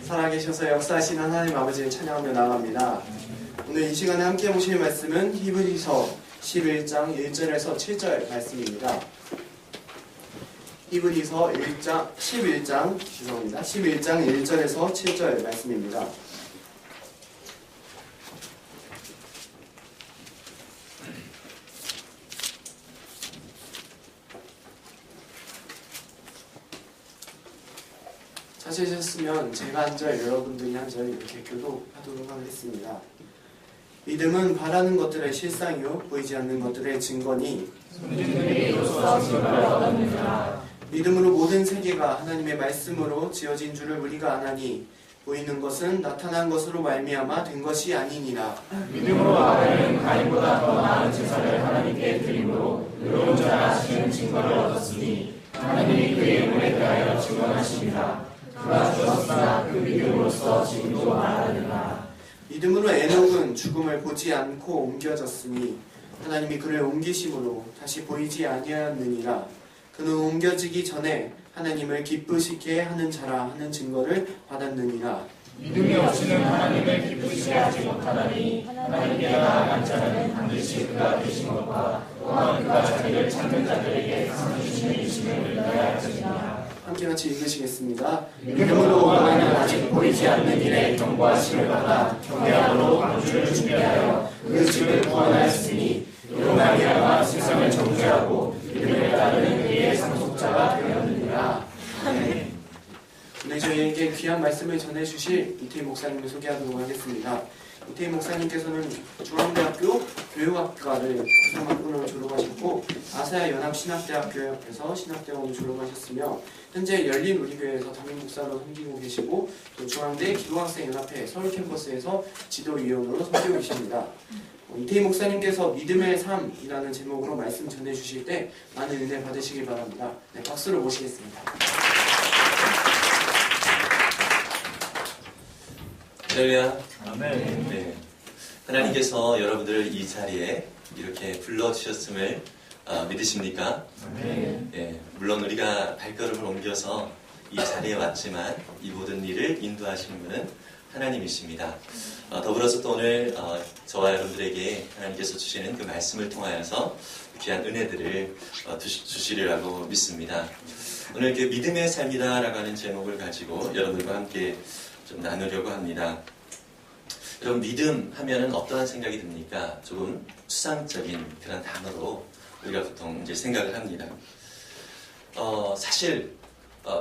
살아계셔서 역사하시는 하나님 아버지를 찬양하며 나아갑니다. 오늘 이 시간에 함께 보실 말씀은 히브리서 11장 1절에서 7절 말씀입니다. 히브리서 11장 1절에서 7절 말씀입니다. 찾으셨으면 제가 한 절, 여러분들이 한 절 이렇게 교독하도록 하겠습니다. 믿음은 바라는 것들의 실상이요 보이지 않는 것들의 증거니 믿음으로 모든 세계가 하나님의 말씀으로 지어진 줄을 우리가 아나니 보이는 것은 나타난 것으로 말미암아 된 것이 아니니라. 믿음으로 아벨은 가인보다 더 나은 제사를 하나님께 드림으로 의로운 자라 하시는 증거를 얻었으니 하나님이 그의 몸에 대하여 증언하십니다. 그가 죽었으나 그 믿음으로써 지금도 말하느니라. 믿음으로 에녹은 죽음을 보지 않고 옮겨졌으니 하나님이 그를 옮기심으로 다시 보이지 아니하였느니라. 그는 옮겨지기 전에 하나님을 기쁘시게 하는 자라 하는 증거를 받았느니라. 믿음이 없이는 하나님을 기쁘시게 하지 못하나니 하나님께 나아간 자는 반드시 그가 되신 것과 또한 그가 자기를 찾는 자들에게 상 주시는 이심을 믿어야 할지니라. 함께 같이 읽으시겠습니다. 믿음으로 노아는 아직 보이지 않는 일에 경고하심을 받아 경외함으로 방주를 준비하여 그 집을 구원하였으니 이로 말미암아 세상을 정죄하고 믿음을 따르는 그의 상속자가 되었느니라. 아멘. 오늘 저희에게 귀한 말씀을 전해주실 이태희 목사님을 소개하도록 하겠습니다. 이태희 목사님께서는 중앙대학교 교육학과를 수상학번으로 졸업하셨고 아사야 연합신학대학교에서 신학대원을 졸업하셨으며 현재 열린 우리교회에서 담임 목사로 섬기고 계시고 또 중앙대 기도학생연합회 서울 캠퍼스에서 지도위원으로 섬기고 계십니다. 이태희 목사님께서 믿음의 삶이라는 제목으로 말씀 전해주실 때 많은 은혜 받으시길 바랍니다. 네, 박수로 모시겠습니다. 할렐루야. 아멘. 네. 하나님께서 여러분들을 이 자리에 이렇게 불러주셨음을 믿으십니까? 아멘. 네. 물론 우리가 발걸음을 옮겨서 이 자리에 왔지만 이 모든 일을 인도하시는 분은 하나님이십니다. 더불어서 또 오늘 저와 여러분들에게 하나님께서 주시는 그 말씀을 통하여서 귀한 은혜들을 주시리라고 믿습니다. 오늘 그 믿음의 삶이다라고 하는 제목을 가지고 여러분들과 함께 좀 나누려고 합니다. 여러분, 믿음 하면은 어떠한 생각이 듭니까? 조금 추상적인 그런 단어로 우리가 보통 이제 생각을 합니다. 사실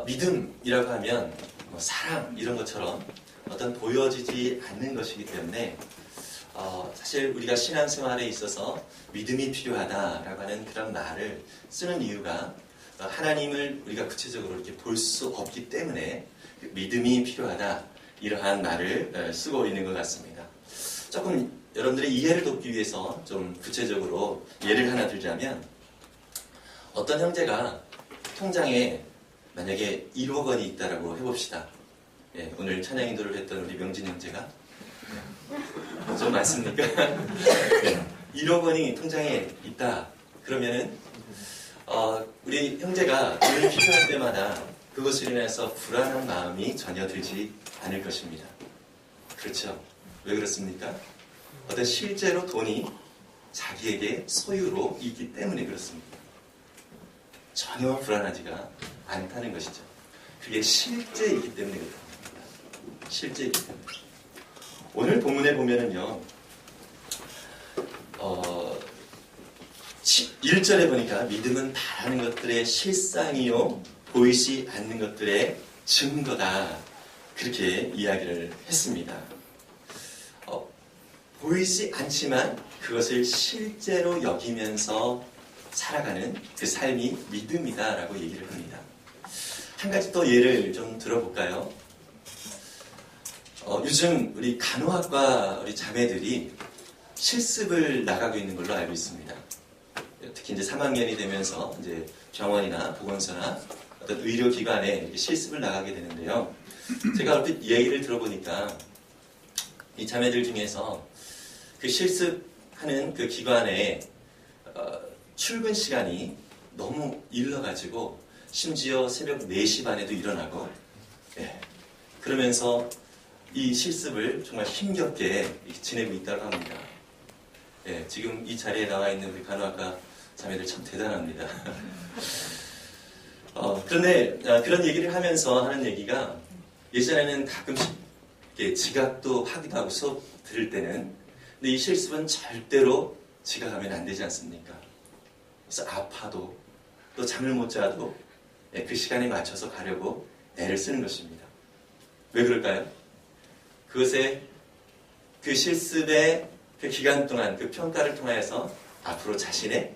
믿음이라고 하면 뭐 사랑 이런 것처럼 어떤 보여지지 않는 것이기 때문에 사실 우리가 신앙생활에 있어서 믿음이 필요하다라고 하는 그런 말을 쓰는 이유가 하나님을 우리가 구체적으로 이렇게 볼 수 없기 때문에 믿음이 필요하다 이러한 말을 쓰고 있는 것 같습니다. 조금 여러분들의 이해를 돕기 위해서 좀 구체적으로 예를 하나 들자면 어떤 형제가 통장에 만약에 1억 원이 있다라고 해봅시다. 예, 오늘 찬양 인도를 했던 우리 명진 형제가 좀 많습니까? 네, 1억 원이 통장에 있다. 그러면은 우리 형제가 돈이 필요할 때마다 그것으로 인해서 불안한 마음이 전혀 들지 않을 것입니다. 그렇죠? 왜 그렇습니까? 어떤 실제로 돈이 자기에게 소유로 있기 때문에 그렇습니다. 전혀 불안하지가 않다는 것이죠. 그게 실제이기 때문에 그렇습니다. 실제이기 때문에. 오늘 본문에 보면은요, 1절에 보니까 믿음은 바라는 것들의 실상이요 보이지 않는 것들의 증거다. 그렇게 이야기를 했습니다. 보이지 않지만 그것을 실제로 여기면서 살아가는 그 삶이 믿음이다라고 얘기를 합니다. 한 가지 또 예를 좀 들어볼까요? 요즘 우리 간호학과 우리 자매들이 실습을 나가고 있는 걸로 알고 있습니다. 특히 이제 3학년이 되면서 이제 병원이나 보건소나 어떤 의료기관에 이렇게 실습을 나가게 되는데요. 제가 얼핏 얘기를 들어보니까 이 자매들 중에서 그 실습하는 그 기관에 출근 시간이 너무 일러가지고 심지어 새벽 4시 반에도 일어나고 그러면서 이 실습을 정말 힘겹게 지내고 있다고 합니다. 예, 지금 이 자리에 나와 있는 우리 간호학과 자매들 참 대단합니다. 그런데 그런 얘기를 하면서 하는 얘기가 예전에는 가끔씩 지각도 하기도 하고 수업 들을 때는 근데 이 실습은 절대로 지각하면 안 되지 않습니까? 그래서 아파도 또 잠을 못 자도 그 시간에 맞춰서 가려고 애를 쓰는 것입니다. 왜 그럴까요? 그것에 그 실습의 그 기간 동안 그 평가를 통해서 앞으로 자신의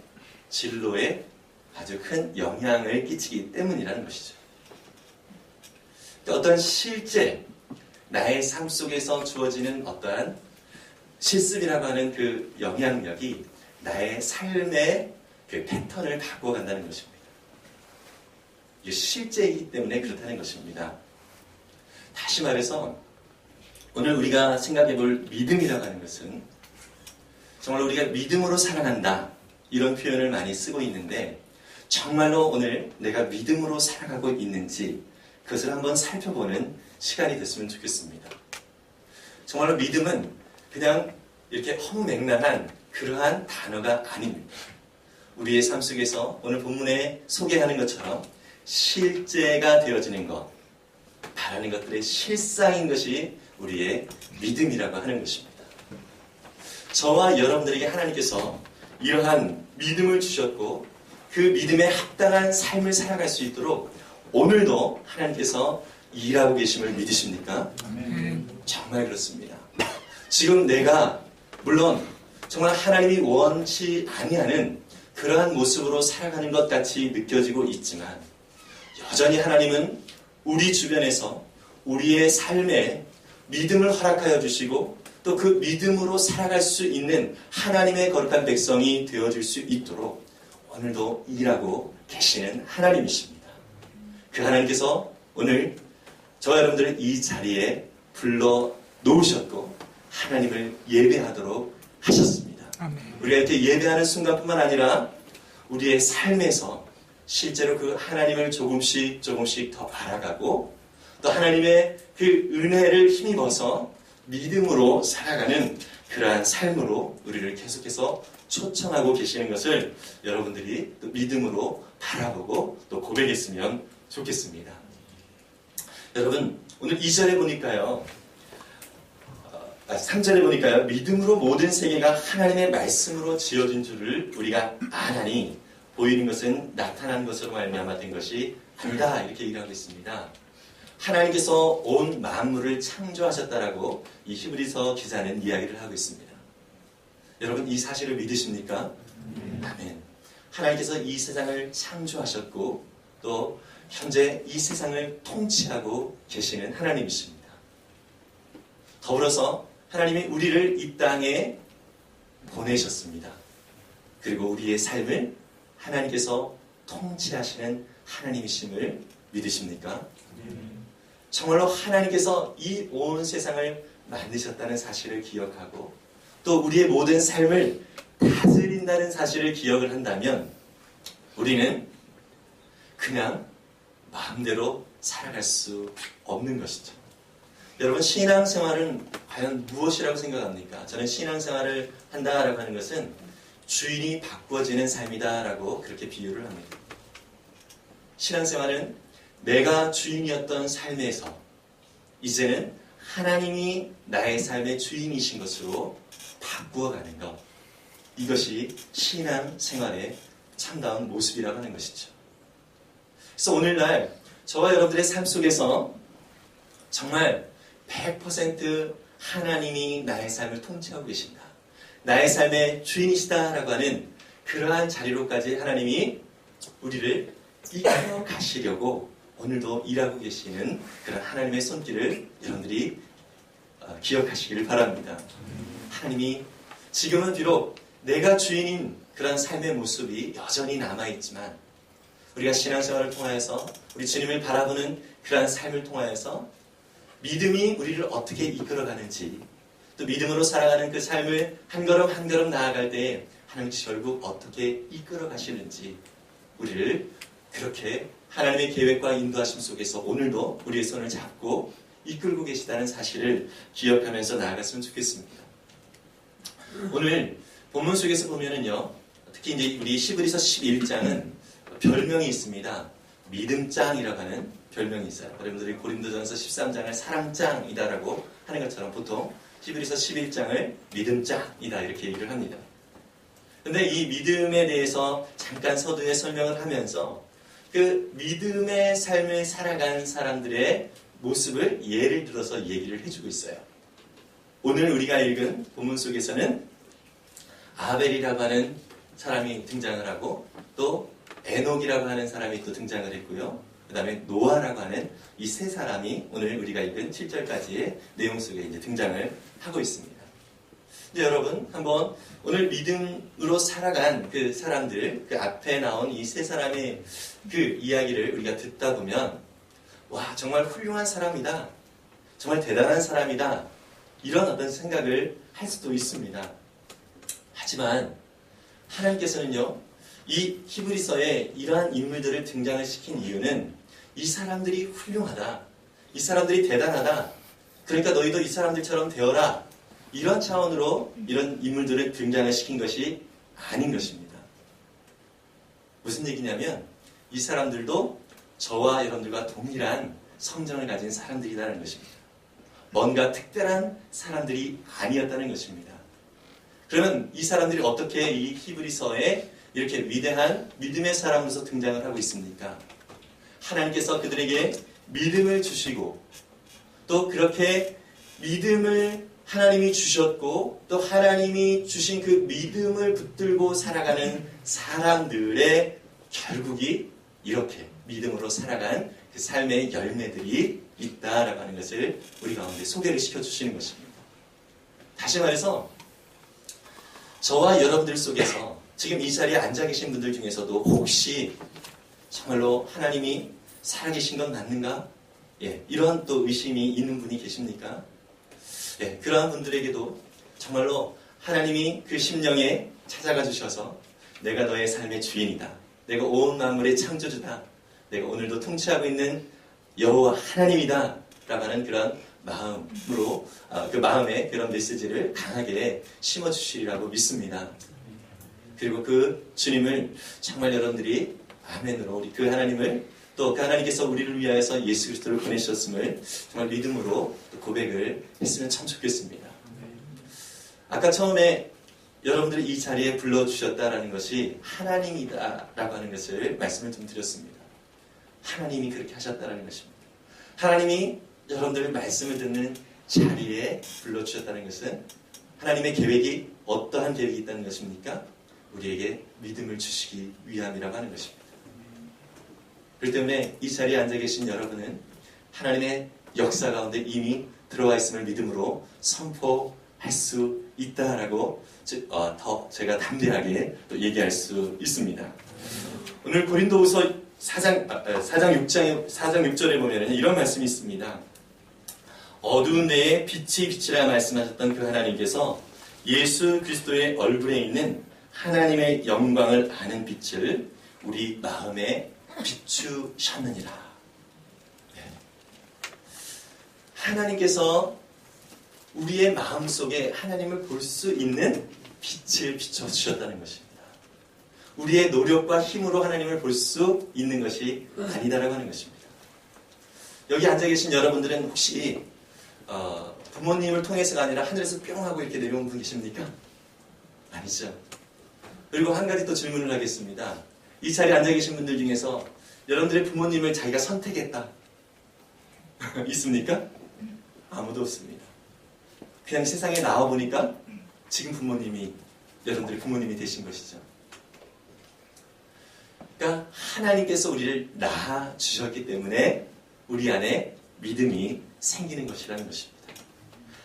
진로에 아주 큰 영향을 끼치기 때문이라는 것이죠. 어떤 실제 나의 삶 속에서 주어지는 어떠한 실습이라고 하는 그 영향력이 나의 삶의 그 패턴을 바꿔간다는 것입니다. 이게 실제이기 때문에 그렇다는 것입니다. 다시 말해서 오늘 우리가 생각해 볼 믿음이라고 하는 것은 정말 우리가 믿음으로 살아간다 이런 표현을 많이 쓰고 있는데 정말로 오늘 내가 믿음으로 살아가고 있는지 그것을 한번 살펴보는 시간이 됐으면 좋겠습니다. 정말로 믿음은 그냥 이렇게 헛맹랑한 그러한 단어가 아닙니다. 우리의 삶 속에서 오늘 본문에 소개하는 것처럼 실제가 되어지는 것, 바라는 것들의 실상인 것이 우리의 믿음이라고 하는 것입니다. 저와 여러분들에게 하나님께서 이러한 믿음을 주셨고 그 믿음에 합당한 삶을 살아갈 수 있도록 오늘도 하나님께서 일하고 계심을 믿으십니까? 정말 그렇습니다. 지금 내가 물론 정말 하나님이 원치 아니하는 그러한 모습으로 살아가는 것 같이 느껴지고 있지만 여전히 하나님은 우리 주변에서 우리의 삶에 믿음을 허락하여 주시고 또 그 믿음으로 살아갈 수 있는 하나님의 거룩한 백성이 되어줄 수 있도록 오늘도 일하고 계시는 하나님이십니다. 그 하나님께서 오늘 저와 여러분들을 이 자리에 불러 놓으셨고 하나님을 예배하도록 하셨습니다. 우리가 이렇게 예배하는 순간뿐만 아니라 우리의 삶에서 실제로 그 하나님을 조금씩 더 알아가고 또 하나님의 그 은혜를 힘입어서 믿음으로 살아가는 그러한 삶으로 우리를 계속해서 초청하고 계시는 것을 여러분들이 또 믿음으로 바라보고 또 고백했으면 좋겠습니다. 여러분 오늘 2절에 보니까요 3절에 보니까요 믿음으로 모든 세계가 하나님의 말씀으로 지어진 줄을 우리가 아나니 보이는 것은 나타난 것으로 말미암아 된 것이 아니다 이렇게 얘기하고 있습니다. 하나님께서 온 만물을 창조하셨다라고 이 히브리서 기자는 이야기를 하고 있습니다. 여러분 이 사실을 믿으십니까? 아멘. 하나님께서 이 세상을 창조하셨고 또 현재 이 세상을 통치하고 계시는 하나님이십니다. 더불어서 하나님이 우리를 이 땅에 보내셨습니다. 그리고 우리의 삶을 하나님께서 통치하시는 하나님이심을 믿으십니까? 정말로 하나님께서 이 온 세상을 만드셨다는 사실을 기억하고 또 우리의 모든 삶을 다스린다는 사실을 기억을 한다면 우리는 그냥 마음대로 살아갈 수 없는 것이죠. 여러분 신앙생활은 과연 무엇이라고 생각합니까? 저는 신앙생활을 한다라고 하는 것은 주인이 바꾸어지는 삶이다라고 그렇게 비유를 합니다. 신앙생활은 내가 주인이었던 삶에서 이제는 하나님이 나의 삶의 주인이신 것으로 바꾸어가는 것. 이것이 신앙생활의 참다운 모습이라고 하는 것이죠. 그래서 오늘날 저와 여러분들의 삶 속에서 정말 100% 하나님이 나의 삶을 통치하고 계신다. 나의 삶의 주인이시다라고 하는 그러한 자리로까지 하나님이 우리를 이끌어 가시려고 오늘도 일하고 계시는 그런 하나님의 손길을 여러분들이 기억하시기를 바랍니다. 하나님이 지금은 비록 내가 주인인 그런 삶의 모습이 여전히 남아있지만 우리가 신앙생활을 통하여서 우리 주님을 바라보는 그러한 삶을 통하여서 믿음이 우리를 어떻게 이끌어가는지 또 믿음으로 살아가는 그 삶을 한 걸음 한 걸음 나아갈 때 하나님이 결국 어떻게 이끌어 가시는지 우리를 그렇게 하나님의 계획과 인도하심 속에서 오늘도 우리의 손을 잡고 이끌고 계시다는 사실을 기억하면서 나아갔으면 좋겠습니다. 오늘 본문 속에서 보면은요, 특히 이제 우리 히브리서 11장은 별명이 있습니다. 믿음장이라고 하는 별명이 있어요. 여러분들이 고린도전서 13장을 사랑장이다라고 하는 것처럼 보통 히브리서 11장을 믿음장이다 이렇게 얘기를 합니다. 근데 이 믿음에 대해서 잠깐 서두에 설명을 하면서 그 믿음의 삶을 살아간 사람들의 모습을 예를 들어서 얘기를 해주고 있어요. 오늘 우리가 읽은 본문 속에서는 아벨이라고 하는 사람이 등장을 하고 또 에녹이라고 하는 사람이 또 등장을 했고요. 그 다음에 노아라고 하는 이 세 사람이 오늘 우리가 읽은 7절까지의 내용 속에 이제 등장을 하고 있습니다. 이제 여러분 한번 오늘 믿음으로 살아간 그 사람들, 그 앞에 나온 이 세 사람의 그 이야기를 우리가 듣다 보면 와, 정말 훌륭한 사람이다. 정말 대단한 사람이다. 이런 어떤 생각을 할 수도 있습니다. 하지만 하나님께서는요, 이 히브리서에 이러한 인물들을 등장을 시킨 이유는 이 사람들이 훌륭하다. 이 사람들이 대단하다. 그러니까 너희도 이 사람들처럼 되어라. 이런 차원으로 이런 인물들을 등장을 시킨 것이 아닌 것입니다. 무슨 얘기냐면 이 사람들도 저와 여러분들과 동일한 성정을 가진 사람들이라는 것입니다. 뭔가 특별한 사람들이 아니었다는 것입니다. 그러면 이 사람들이 어떻게 이 히브리서에 이렇게 위대한 믿음의 사람으로서 등장을 하고 있습니까? 하나님께서 그들에게 믿음을 주시고 또 그렇게 믿음을 하나님이 주셨고 또 하나님이 주신 그 믿음을 붙들고 살아가는 사람들의 결국이 이렇게 믿음으로 살아간 그 삶의 열매들이 있다라고 하는 것을 우리 가운데 소개를 시켜주시는 것입니다. 다시 말해서 저와 여러분들 속에서 지금 이 자리에 앉아 계신 분들 중에서도 혹시 정말로 하나님이 살아계신 건 맞는가? 예, 이런 또 의심이 있는 분이 계십니까? 예, 그러한 분들에게도 정말로 하나님이 그 심령에 찾아가 주셔서 내가 너의 삶의 주인이다. 내가 온 만물의 창조주다. 내가 오늘도 통치하고 있는 여호와 하나님이다. 라고 하는 그런 마음으로 그 마음에 그런 메시지를 강하게 심어주시리라고 믿습니다. 그리고 그 주님을 정말 여러분들이 아멘으로 우리 그 하나님을 또 그 하나님께서 우리를 위하여서 예수 그리스도를 보내셨음을 정말 믿음으로 고백을 했으면 참 좋겠습니다. 아까 처음에 여러분들이 이 자리에 불러주셨다라는 것이 하나님이다라고 하는 것을 말씀을 좀 드렸습니다. 하나님이 그렇게 하셨다라는 것입니다. 하나님이 여러분들의 말씀을 듣는 자리에 불러주셨다는 것은 하나님의 계획이 어떠한 계획이 있다는 것입니까? 우리에게 믿음을 주시기 위함이라고 하는 것입니다. 그렇기 때문에 이 자리에 앉아 계신 여러분은 하나님의 역사 가운데 이미 들어와 있음을 믿음으로 선포할 수 있다라고 더 제가 담대하게 또 얘기할 수 있습니다. 오늘 고린도후서 4장 6절에 보면 이런 말씀이 있습니다. 어두운 데에 빛이 빛이라 말씀하셨던 그 하나님께서 예수 그리스도의 얼굴에 있는 하나님의 영광을 아는 빛을 우리 마음에 비추셨느니라. 네. 하나님께서 우리의 마음속에 하나님을 볼 수 있는 빛을 비춰주셨다는 것입니다. 우리의 노력과 힘으로 하나님을 볼 수 있는 것이 아니다라고 하는 것입니다. 여기 앉아 계신 여러분들은 혹시 부모님을 통해서가 아니라 하늘에서 뿅 하고 이렇게 내려온 분 계십니까? 아니죠. 그리고 한 가지 또 질문을 하겠습니다. 이 자리에 앉아 계신 분들 중에서 여러분들의 부모님을 자기가 선택했다. 있습니까? 아무도 없습니다. 그냥 세상에 나와보니까 지금 부모님이 여러분들의 부모님이 되신 것이죠. 그러니까 하나님께서 우리를 낳아주셨기 때문에 우리 안에 믿음이 생기는 것이라는 것입니다.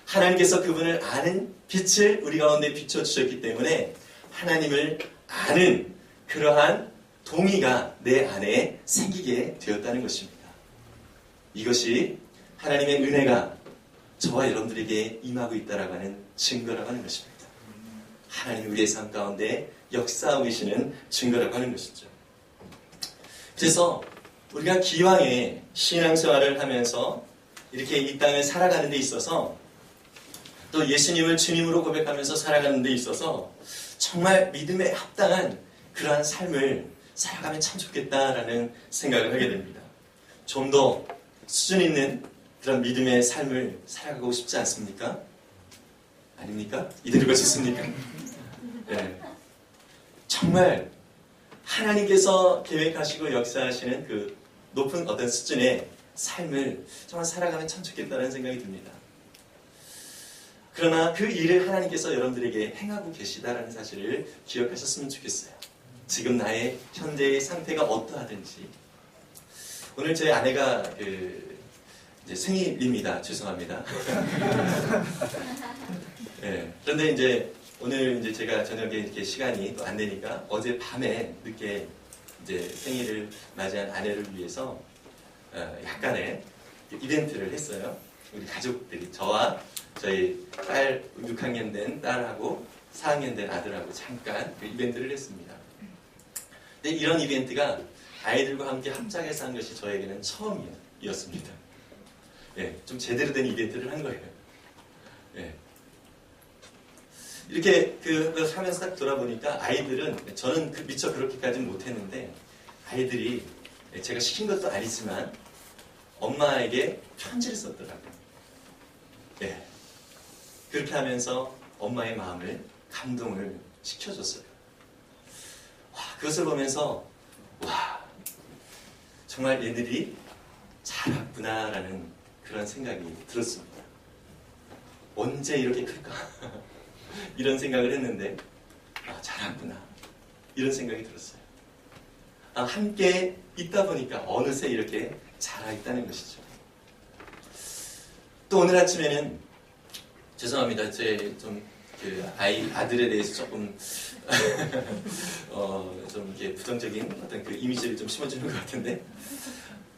하나님께서 그분을 아는 빛을 우리 가운데 비춰주셨기 때문에 하나님을 아는 그러한 동의가 내 안에 생기게 되었다는 것입니다. 이것이 하나님의 은혜가 저와 여러분들에게 임하고 있다라고 하는 증거라고 하는 것입니다. 하나님이 우리의 삶 가운데 역사하고 계시는 증거라고 하는 것이죠. 그래서 우리가 기왕에 신앙생활을 하면서 이렇게 이 땅을 살아가는 데 있어서 또 예수님을 주님으로 고백하면서 살아가는 데 있어서 정말 믿음에 합당한 그러한 삶을 살아가면 참 좋겠다라는 생각을 하게 됩니다. 좀 더 수준 있는 그런 믿음의 삶을 살아가고 싶지 않습니까? 아닙니까? 이대로가 좋습니까? 네. 정말 하나님께서 계획하시고 역사하시는 그 높은 어떤 수준의 삶을 정말 살아가면 참 좋겠다는 생각이 듭니다. 그러나 그 일을 하나님께서 여러분들에게 행하고 계시다라는 사실을 기억하셨으면 좋겠어요. 지금 나의 현재의 상태가 어떠하든지. 오늘 제 아내가 이제 생일입니다. 죄송합니다. 네, 그런데 이제 오늘 이제 제가 저녁에 이렇게 시간이 또 안 되니까 어제 밤에 늦게 이제 생일을 맞이한 아내를 위해서 약간의 이벤트를 했어요. 우리 가족들이 저와 저희 딸 6학년 된 딸하고 4학년 된 아들하고 잠깐 그 이벤트를 했습니다. 근데 이런 이벤트가 아이들과 함께 합작해서 한 것이 저에게는 처음이었습니다. 예, 좀 제대로 된 이벤트를 한 거예요. 예. 이렇게 그걸 하면서 딱 돌아보니까 아이들은 저는 미처 그렇게까지는 못했는데 아이들이 제가 시킨 것도 아니지만 엄마에게 편지를 썼더라고요. 예. 그렇게 하면서 엄마의 마음을 감동을 시켜줬어요. 와, 그것을 보면서 와, 정말 얘들이 자랐구나라는 그런 생각이 들었습니다. 언제 이렇게 클까? 이런 생각을 했는데 자랐구나 이런 생각이 들었어요. 함께 있다 보니까 어느새 이렇게 자라있다는 것이죠. 또 오늘 아침에는 죄송합니다. 제 좀 아들에 대해서 조금 좀 이렇게 부정적인 어떤 그 이미지를 좀 심어주는 것 같은데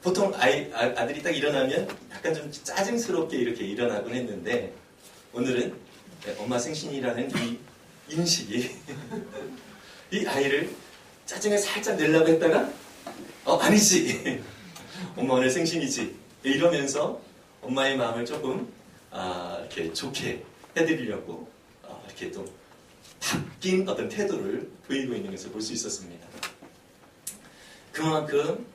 보통 아들이 딱 일어나면 약간 좀 짜증스럽게 이렇게 일어나곤 했는데 오늘은 엄마 생신이라는 이 인식이 이 아이를 짜증을 살짝 내려고 했다가 아니지 엄마 오늘 생신이지 이러면서 엄마의 마음을 조금 이렇게 좋게 해드리려고 이렇게 또 바뀐 어떤 태도를 보이고 있는 것을 볼 수 있었습니다. 그만큼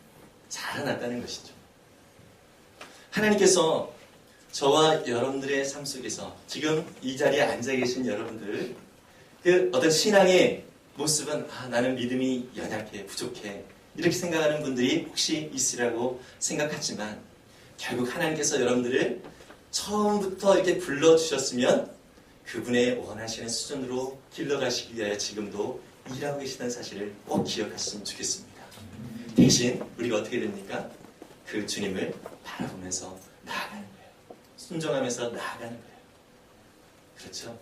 자라났다는 것이죠. 하나님께서 저와 여러분들의 삶 속에서 지금 이 자리에 앉아 계신 여러분들 그 어떤 신앙의 모습은 나는 믿음이 연약해 부족해 이렇게 생각하는 분들이 혹시 있으라고 생각하지만 결국 하나님께서 여러분들을 처음부터 이렇게 불러주셨으면 그분의 원하시는 수준으로 길러가시기 위하여 지금도 일하고 계시다는 사실을 꼭 기억하셨으면 좋겠습니다. 대신 우리가 어떻게 됩니까? 그 주님을 바라보면서 나아가는 거예요. 순종하면서 나아가는 거예요. 그렇죠?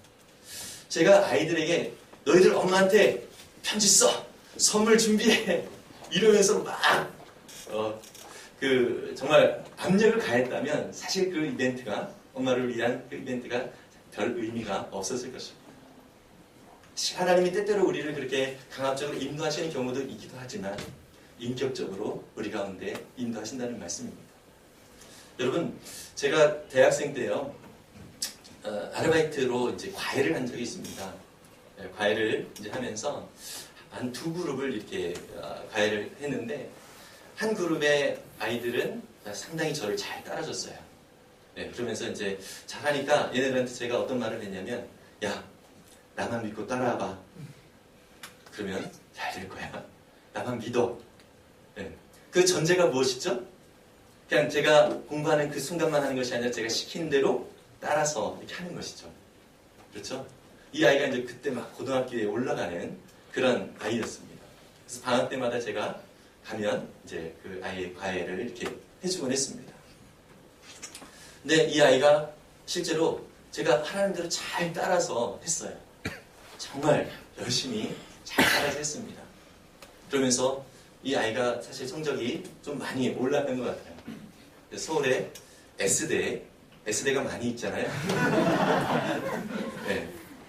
제가 아이들에게 너희들 엄마한테 편지 써! 선물 준비해! 이러면서 막 정말 압력을 가했다면 사실 그 이벤트가 엄마를 위한 그 이벤트가 별 의미가 없었을 것입니다. 하나님이 때때로 우리를 그렇게 강압적으로 인도하시는 경우도 있기도 하지만 인격적으로 우리 가운데 인도하신다는 말씀입니다. 여러분, 제가 대학생 때요 아르바이트로 이제 과외를 한 적이 있습니다. 과외를 이제 하면서 한 두 그룹을 이렇게 과외를 했는데 한 그룹의 아이들은 상당히 저를 잘 따라줬어요. 그러면서 이제 잘하니까 얘네들한테 제가 어떤 말을 했냐면 야, 나만 믿고 따라와봐. 그러면 잘 될 거야. 나만 믿어. 그 전제가 무엇이죠? 그냥 제가 공부하는 그 순간만 하는 것이 아니라 제가 시킨 대로 따라서 이렇게 하는 것이죠. 그렇죠? 이 아이가 이제 그때 막 고등학교에 올라가는 그런 아이였습니다. 그래서 방학 때마다 제가 가면 이제 그 아이의 과외를 이렇게 해주곤 했습니다. 근데 이 아이가 실제로 제가 하라는 대로 잘 따라서 했어요. 정말 열심히 잘 따라서 했습니다. 그러면서 이 아이가 사실 성적이 좀 많이 올랐던 것 같아요. 서울에 S대가 많이 있잖아요.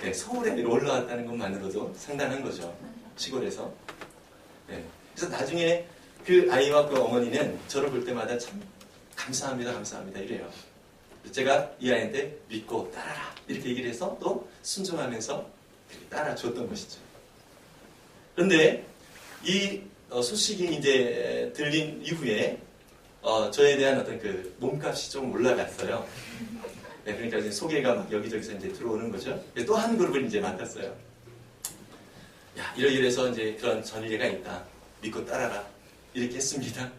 네, 서울에 올라왔다는 것만으로도 상당한 거죠. 시골에서. 그래서 나중에 그 아이와 그 어머니는 저를 볼 때마다 참 감사합니다 이래요. 제가 이 아이한테 믿고 따라라 이렇게 얘기를 해서 또 순종하면서 따라줬던 것이죠. 그런데 이 소식이 이제 들린 이후에 저에 대한 어떤 그 몸값이 좀 올라갔어요. 네, 그러니까 이제 소개가 막 여기저기서 이제 들어오는 거죠. 또 한 그룹을 이제 만났어요. 야, 이러이러해서 이제 그런 전례가 있다. 믿고 따라라. 이렇게 했습니다.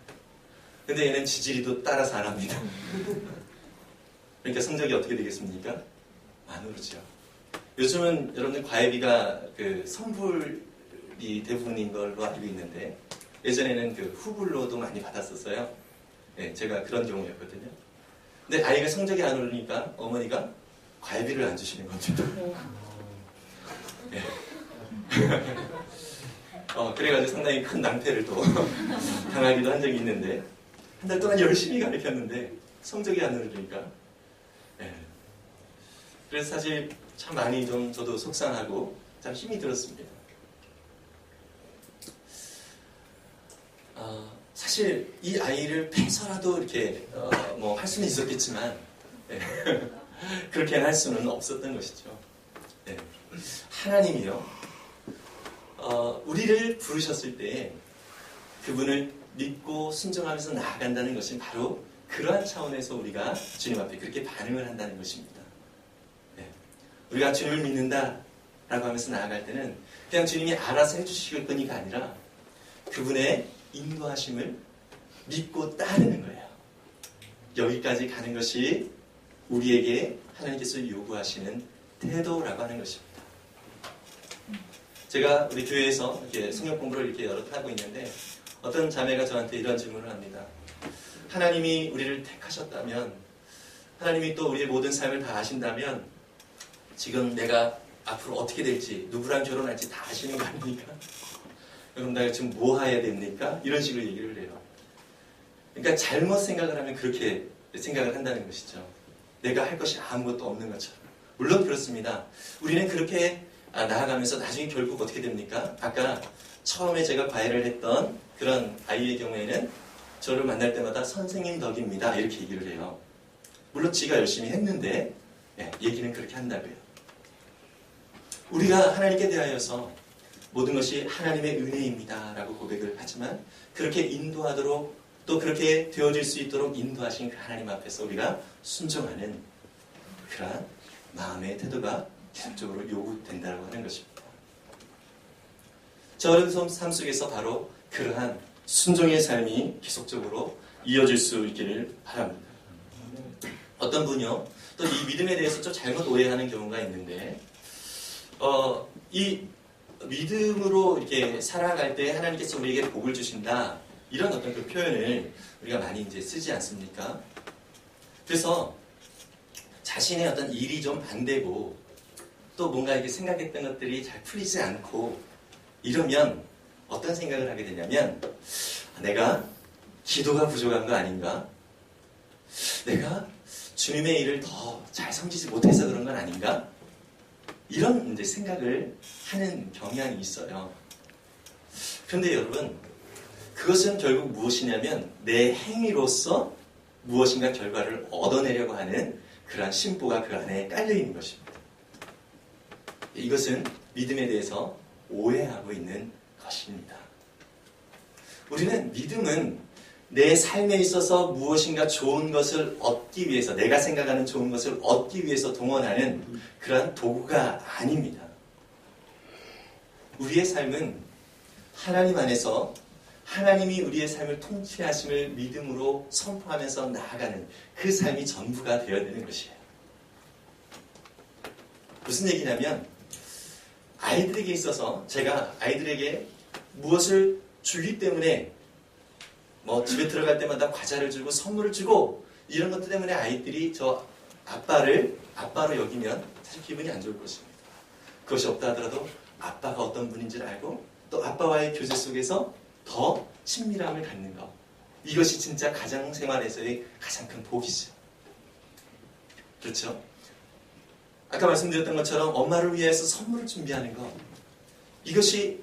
근데 얘는 지지리도 따라서 안 합니다. 그러니까 성적이 어떻게 되겠습니까? 안 오르죠. 요즘은 여러분들 과외비가 그 선불이 대부분인 걸로 알고 있는데 예전에는 그 후불로도 많이 받았었어요. 네, 제가 그런 경우였거든요. 근데 아이가 성적이 안 오르니까 어머니가 과외비를 안 주시는 겁니다. 네. 그래가지고 상당히 큰 낭패를 또 당하기도 한 적이 있는데 한 달 동안 열심히 가르쳤는데 성적이 안 오르니까 네. 그래서 사실 참 많이 좀 저도 속상하고 참 힘이 들었습니다. 사실 이 아이를 패서라도 이렇게 뭐 할 수는 있었겠지만 네. 그렇게는 할 수는 없었던 것이죠. 네. 하나님이요 우리를 부르셨을 때 그분을 믿고 순종하면서 나아간다는 것은 바로 그러한 차원에서 우리가 주님 앞에 그렇게 반응을 한다는 것입니다. 네. 우리가 주님을 믿는다라고 하면서 나아갈 때는 그냥 주님이 알아서 해주실 거니가 아니라 그분의 인도하심을 믿고 따르는 거예요. 여기까지 가는 것이 우리에게 하나님께서 요구하시는 태도라고 하는 것입니다. 제가 우리 교회에서 이렇게 성경 공부를 이렇게 여러 번 하고 있는데 어떤 자매가 저한테 이런 질문을 합니다. 하나님이 우리를 택하셨다면, 하나님이 또 우리의 모든 삶을 다 아신다면 지금 내가 앞으로 어떻게 될지, 누구랑 결혼할지 다 아시는 거 아닙니까? 그럼 내가 지금 뭐 해야 됩니까? 이런 식으로 얘기를 해요. 그러니까 잘못 생각을 하면 그렇게 생각을 한다는 것이죠. 내가 할 것이 아무것도 없는 것처럼. 물론 그렇습니다. 우리는 그렇게 나아가면서 나중에 결국 어떻게 됩니까? 아까 처음에 제가 과외를 했던 그런 아이의 경우에는 저를 만날 때마다 선생님 덕입니다. 이렇게 얘기를 해요. 물론 지가 열심히 했는데 얘기는 그렇게 한다고요. 우리가 하나님께 대하여서 모든 것이 하나님의 은혜입니다. 라고 고백을 하지만 그렇게 인도하도록 또 그렇게 되어질 수 있도록 인도하신 그 하나님 앞에서 우리가 순종하는 그러한 마음의 태도가 계속적으로 요구된다고 하는 것입니다. 저 어려운 삶 속에서 바로 그러한 순종의 삶이 계속적으로 이어질 수 있기를 바랍니다. 어떤 분이요, 또 이 믿음에 대해서 좀 잘못 오해하는 경우가 있는데, 이 믿음으로 이렇게 살아갈 때 하나님께서 우리에게 복을 주신다, 이런 어떤 그 표현을 우리가 많이 이제 쓰지 않습니까? 그래서 자신의 어떤 일이 좀 안 되고, 또 뭔가 이렇게 생각했던 것들이 잘 풀리지 않고, 이러면 어떤 생각을 하게 되냐면, 내가 기도가 부족한 거 아닌가? 내가 주님의 일을 더 잘 섬기지 못해서 그런 건 아닌가? 이런 이제 생각을 하는 경향이 있어요. 그런데 여러분, 그것은 결국 무엇이냐면 내 행위로서 무엇인가 결과를 얻어내려고 하는 그러한 심보가 그 안에 깔려 있는 것입니다. 이것은 믿음에 대해서 오해하고 있는 것입니다. 우리는 믿음은 내 삶에 있어서 무엇인가 좋은 것을 얻기 위해서, 내가 생각하는 좋은 것을 얻기 위해서 동원하는 그러한 도구가 아닙니다. 우리의 삶은 하나님 안에서 하나님이 우리의 삶을 통치하심을 믿음으로 선포하면서 나아가는 그 삶이 전부가 되어야 되는 것이에요. 무슨 얘기냐면 아이들에게 있어서 제가 아이들에게 무엇을 주기 때문에 뭐 집에 들어갈 때마다 과자를 주고 선물을 주고 이런 것들 때문에 아이들이 저 아빠를 아빠로 여기면 사실 기분이 안 좋을 것입니다. 그것이 없다 하더라도 아빠가 어떤 분인지를 알고 또 아빠와의 교제 속에서 더 친밀함을 갖는 것, 이것이 진짜 가정생활에서의 가장 큰 복이죠. 그렇죠? 아까 말씀드렸던 것처럼 엄마를 위해서 선물을 준비하는 것, 이것이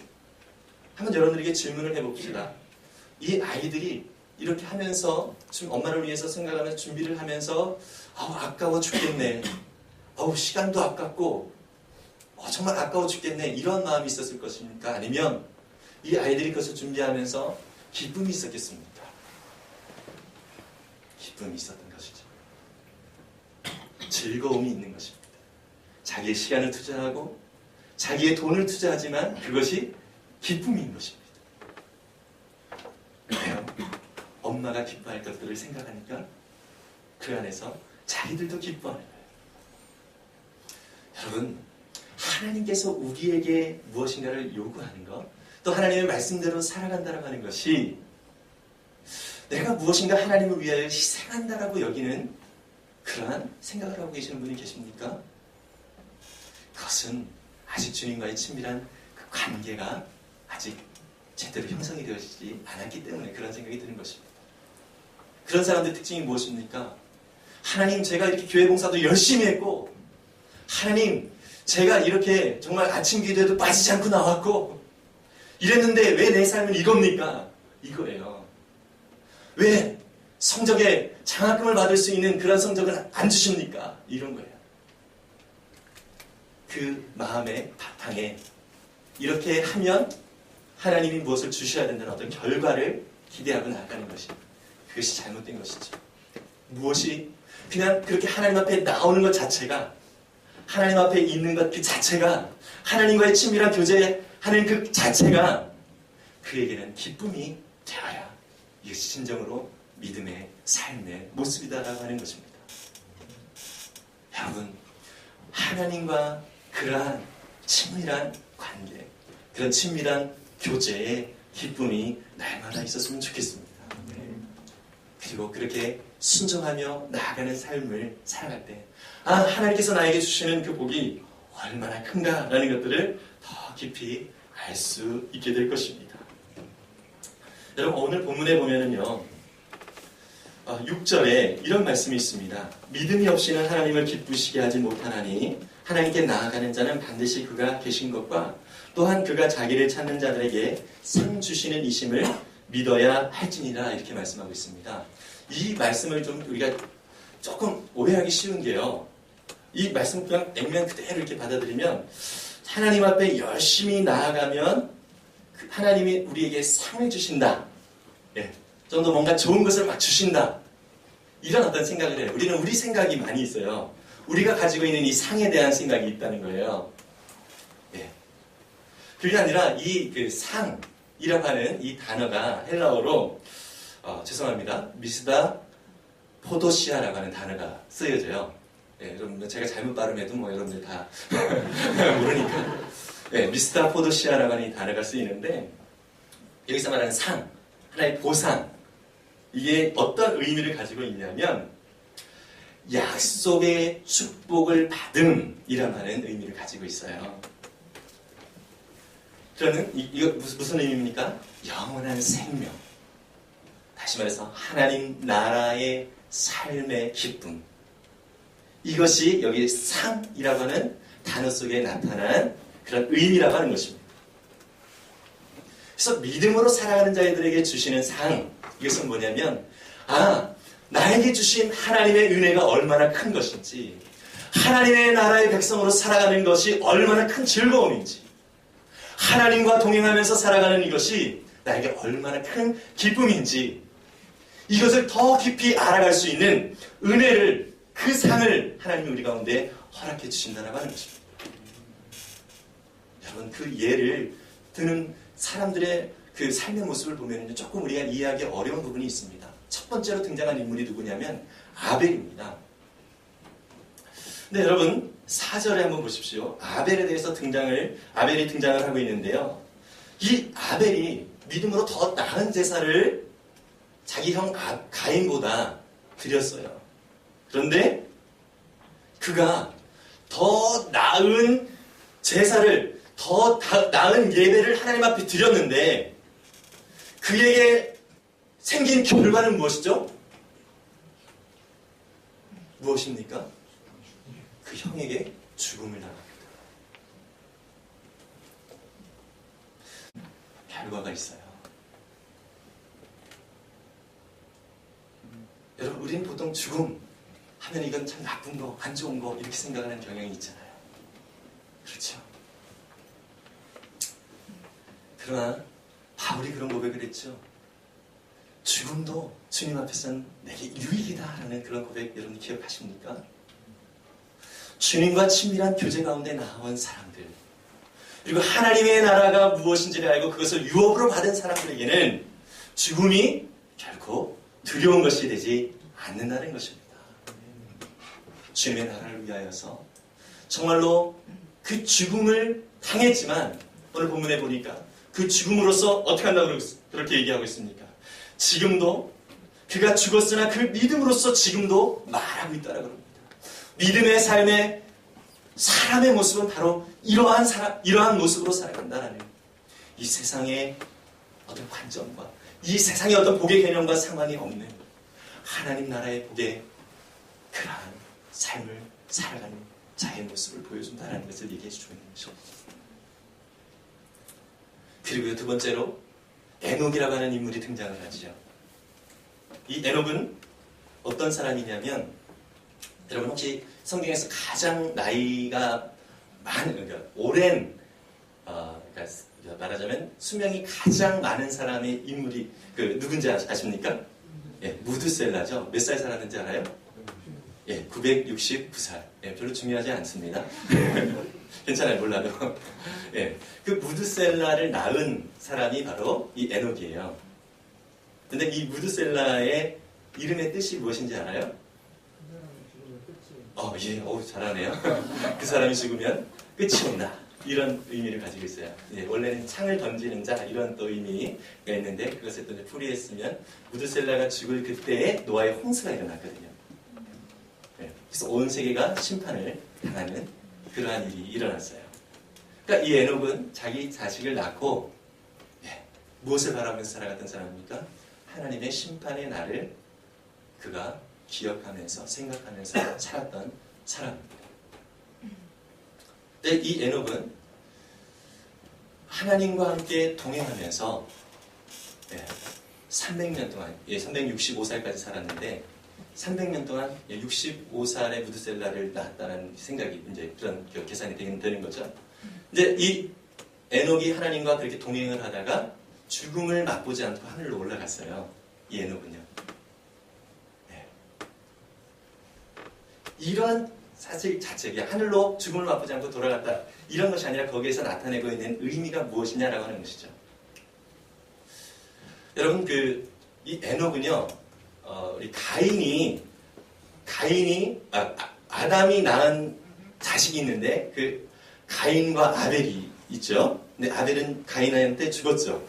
한번 여러분들에게 질문을 해봅시다. 이 아이들이 이렇게 하면서 엄마를 위해서 생각하면서 준비를 하면서 아까워 죽겠네. 시간도 아깝고 정말 아까워 죽겠네. 이런 마음이 있었을 것입니까? 아니면 이 아이들이 그것을 준비하면서 기쁨이 있었겠습니까? 기쁨이 있었던 것이죠. 즐거움이 있는 것입니다. 자기의 시간을 투자하고 자기의 돈을 투자하지만 그것이 기쁨인 것입니다. 왜요? 엄마가 기뻐할 것들을 생각하니까 그 안에서 자기들도 기뻐하는 거예요. 여러분, 하나님께서 우리에게 무엇인가를 요구하는 것, 또 하나님의 말씀대로 살아간다라고 하는 것이 내가 무엇인가 하나님을 위하여 희생한다라고 여기는 그러한 생각을 하고 계시는 분이 계십니까? 그것은 아직 주님과의 친밀한 그 관계가 아직 제대로 형성이 되어지지 않았기 때문에 그런 생각이 드는 것입니다. 그런 사람들의 특징이 무엇입니까? 하나님, 제가 이렇게 교회 봉사도 열심히 했고, 하나님, 제가 이렇게 정말 아침 기도에도 빠지지 않고 나왔고, 이랬는데 왜 내 삶은 이겁니까? 이거예요. 왜 성적에 장학금을 받을 수 있는 그런 성적을 안 주십니까? 이런 거예요. 그 마음의 바탕에 이렇게 하면 하나님이 무엇을 주셔야 된다는 어떤 결과를 기대하고 나아가는 것이, 그것이 잘못된 것이죠. 무엇이 그냥 그렇게 하나님 앞에 나오는 것 자체가, 하나님 앞에 있는 것 그 자체가, 하나님과의 친밀한 교제하는 그 자체가 그에게는 기쁨이 되어야 이것이 진정으로 믿음의 삶의 모습이다라고 하는 것입니다. 여러분, 하나님과 그러한 친밀한 관계, 그런 친밀한 교제의 기쁨이 날마다 있었으면 좋겠습니다. 그리고 그렇게 순종하며 나아가는 삶을 살아갈 때, 하나님께서 나에게 주시는 그 복이 얼마나 큰가라는 것들을 더 깊이 알 수 있게 될 것입니다. 여러분, 오늘 본문에 보면은요, 6절에 이런 말씀이 있습니다. 믿음이 없이는 하나님을 기쁘시게 하지 못하나니 하나님께 나아가는 자는 반드시 그가 계신 것과 또한 그가 자기를 찾는 자들에게 상 주시는 이심을 믿어야 할지니라, 이렇게 말씀하고 있습니다. 이 말씀을 좀 우리가 조금 오해하기 쉬운 게요, 이 말씀 그냥 액면 그대로 이렇게 받아들이면 하나님 앞에 열심히 나아가면 하나님이 우리에게 상을 주신다, 좀 더 뭔가 좋은 것을 막 주신다, 이런 어떤 생각을 해요. 우리는 우리 생각이 많이 있어요. 우리가 가지고 있는 이 상에 대한 생각이 있다는 거예요. 그게 아니라 이 그 상이라고 하는 이 단어가 헬라어로 죄송합니다, 미스다 포도시아라고 하는 단어가 쓰여져요. 여러분, 제가 잘못 발음해도 여러분들 다 모르니까. 미스다 포도시아라고 하는 이 단어가 쓰이는데, 여기서 말하는 상, 하나의 보상, 이게 어떤 의미를 가지고 있냐면 약속의 축복을 받음이란 하는 의미를 가지고 있어요. 그러는 이거 무슨 의미입니까? 영원한 생명. 다시 말해서 하나님 나라의 삶의 기쁨. 이것이 여기 상이라고 하는 단어 속에 나타난 그런 의미라고 하는 것입니다. 그래서 믿음으로 살아가는 자들에게 주시는 상, 이것은 뭐냐면, 나에게 주신 하나님의 은혜가 얼마나 큰 것인지, 하나님의 나라의 백성으로 살아가는 것이 얼마나 큰 즐거움인지, 하나님과 동행하면서 살아가는 이것이 나에게 얼마나 큰 기쁨인지, 이것을 더 깊이 알아갈 수 있는 은혜를, 그 상을 하나님이 우리 가운데 허락해 주신다고 하는 것입니다. 여러분, 그 예를 드는 사람들의 그 삶의 모습을 보면 조금 우리가 이해하기 어려운 부분이 있습니다. 첫 번째로 등장한 인물이 누구냐면 아벨입니다. 네, 여러분, 4절에 한번 보십시오. 아벨에 대해서 아벨이 등장을 하고 있는데요. 이 아벨이 믿음으로 더 나은 제사를 자기 형 가인보다 드렸어요. 그런데 그가 더 나은 제사를, 더 나은 예배를 하나님 앞에 드렸는데 그에게 생긴 결과는 무엇이죠? 무엇입니까? 그 형에게 죽음을 당합니다. 결과가 있어요. 여러분, 우리는 보통 죽음 하면 이건 참 나쁜 거, 안 좋은 거 이렇게 생각하는 경향이 있잖아요. 그렇죠? 그러나 바울이 그런 고백을 했죠. 죽음도 주님 앞에서는 내게 유익이다라는 그런 고백 여러분 기억하십니까? 주님과 친밀한 교제 가운데 나온 사람들, 그리고 하나님의 나라가 무엇인지를 알고 그것을 유업으로 받은 사람들에게는 죽음이 결코 두려운 것이 되지 않는다는 것입니다. 주님의 나라를 위하여서 정말로 그 죽음을 당했지만 오늘 본문에 보니까 그 죽음으로써 어떻게 한다고 그렇게 얘기하고 있습니까? 지금도 그가 죽었으나 그 믿음으로써 지금도 말하고 있다라고 합니다. 믿음의 삶의 사람의 모습은 바로 이러한 모습으로 살아간다라는 이 세상의 어떤 관점과 이 세상의 어떤 복의 개념과 상관이 없는 하나님 나라의 복의 그러한 삶을 살아가는 자의 모습을 보여준다는 것을 얘기해 주고 있는 것이죠. 그리고 두 번째로 에녹이라고 하는 인물이 등장을 하죠. 이 에녹은 어떤 사람이냐면, 여러분 혹시 성경에서 가장 나이가 많은, 그러니까 오랜, 그러니까 말하자면 수명이 가장 많은 사람의 인물이 누군지 아십니까? 예, 무드셀라죠. 몇 살 살았는지 알아요? 예, 969살. 예, 별로 중요하지 않습니다. 괜찮아요, 몰라도. 예, 그 무드셀라를 낳은 사람이 바로 이 에녹이에요. 근데 이 무드셀라의 이름의 뜻이 무엇인지 알아요? 예, 잘하네요. 그 사람이 죽으면 끝이 온다. 이런 의미를 가지고 있어요. 예, 원래는 창을 던지는 자, 이런 또 의미가 있는데, 그것을 또 풀이했으면, 무드셀라가 죽을 그때에 노아의 홍수가 일어났거든요. 예, 그래서 온 세계가 심판을 당하는 그러한 일이 일어났어요. 그러니까 이 에녹은 자기 자식을 낳고, 무엇을 바라면서 살아갔던 사람입니까? 하나님의 심판의 날을 그가 기억하면서 생각하면서 살았던 사람입니다. 근데 이 에녹은 하나님과 함께 동행하면서 300년 동안, 365살까지 살았는데 300년 동안 65살의 무드셀라를 낳았다는 생각이 이제 그런 계산이 되는 거죠. 근데 이 에녹이 하나님과 그렇게 동행을 하다가 죽음을 맛보지 않고 하늘로 올라갔어요. 이 에녹은요. 이러한 사실 자체가 하늘로 죽음을 맛보지 않고 돌아갔다, 이런 것이 아니라 거기에서 나타내고 있는 의미가 무엇이냐라고 하는 것이죠. 여러분, 이 에녹은요, 우리 아담이 낳은 자식이 있는데 그 가인과 아벨이 있죠. 근데 아벨은 가인한테 죽었죠.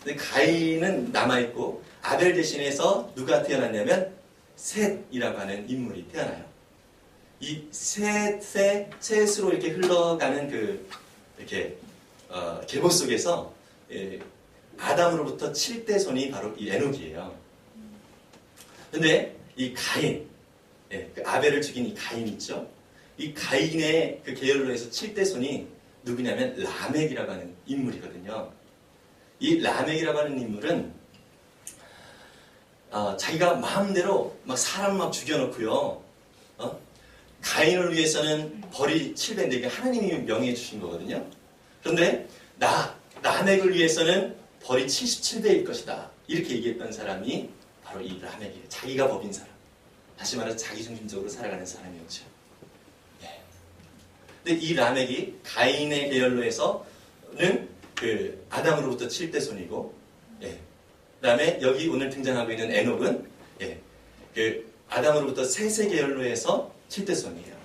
근데 가인은 남아있고 아벨 대신해서 누가 태어났냐면 셋이라고 하는 인물이 태어나요. 이 셋으로 이렇게 흘러가는 이렇게 계보 속에서 아담으로부터 7대 손이 바로 이 에녹이에요. 근데 이 가인, 그 아벨을 죽인 이 가인 있죠? 이 가인의 그 계열로 해서 7대 손이 누구냐면 라멕이라고 하는 인물이거든요. 이 라멕이라고 하는 인물은 자기가 마음대로 막 사람 막 죽여놓고요. 가인을 위해서는 벌이 7배인데 이게 하나님이 명의해 주신 거거든요. 그런데 라멕을 위해서는 벌이 77배일 것이다. 이렇게 얘기했던 사람이 바로 이 라멕이에요. 자기가 법인 사람. 다시 말해서 자기중심적으로 살아가는 사람이었죠. 근데 이 라멕이 가인의 계열로 해서는 그 아담으로부터 7대 손이고, 그다음에 여기 오늘 등장하고 있는 에녹은 그 아담으로부터 셋의 계열로 해서 7대 손이에요.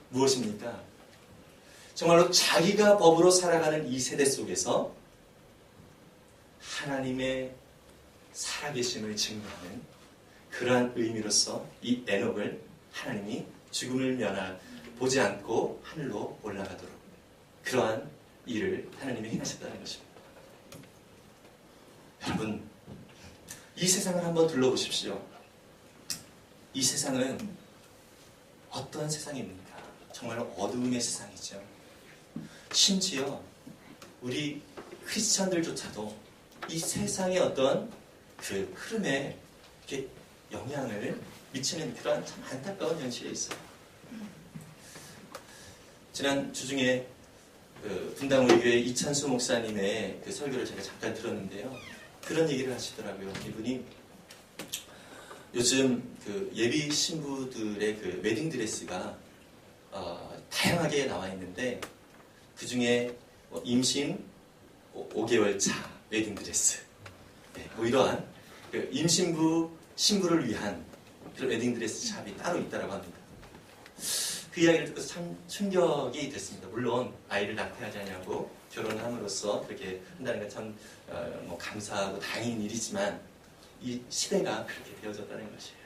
무엇입니까? 정말로 자기가 법으로 살아가는 이 세대 속에서 하나님의 살아계심을 증거하는 그러한 의미로서 이 에녹을 하나님이 죽음을 보지 않고 하늘로 올라가도록 그러한 일을 하나님이 행하셨다는 것입니다. 여러분, 이 세상을 한번 둘러보십시오. 이 세상은 어떤 세상입니까? 정말로 어두움의 세상이죠. 심지어 우리 크리스찬들조차도 이 세상의 어떤 그 흐름에 이렇게 영향을 미치는 그러한 참 안타까운 현실에 있어요. 지난 주중에 분당 우리 교회 이찬수 목사님의 그 설교를 제가 잠깐 들었는데요. 그런 얘기를 하시더라고요. 이분이 요즘 그 예비 신부들의 그 웨딩 드레스가 다양하게 나와 있는데 그 중에 임신 5개월 차 웨딩 드레스, 네, 뭐 이러한 그 임신부 신부를 위한 그런 웨딩 드레스 샵이 따로 있다고 합니다. 그 이야기를 듣고 참 충격이 됐습니다. 물론 아이를 낙태하지 않냐고 결혼을 함으로써 그렇게 한다는 건 참 뭐 감사하고 다행인 일이지만 이 시대가 그렇게 되어졌다는 것이에요.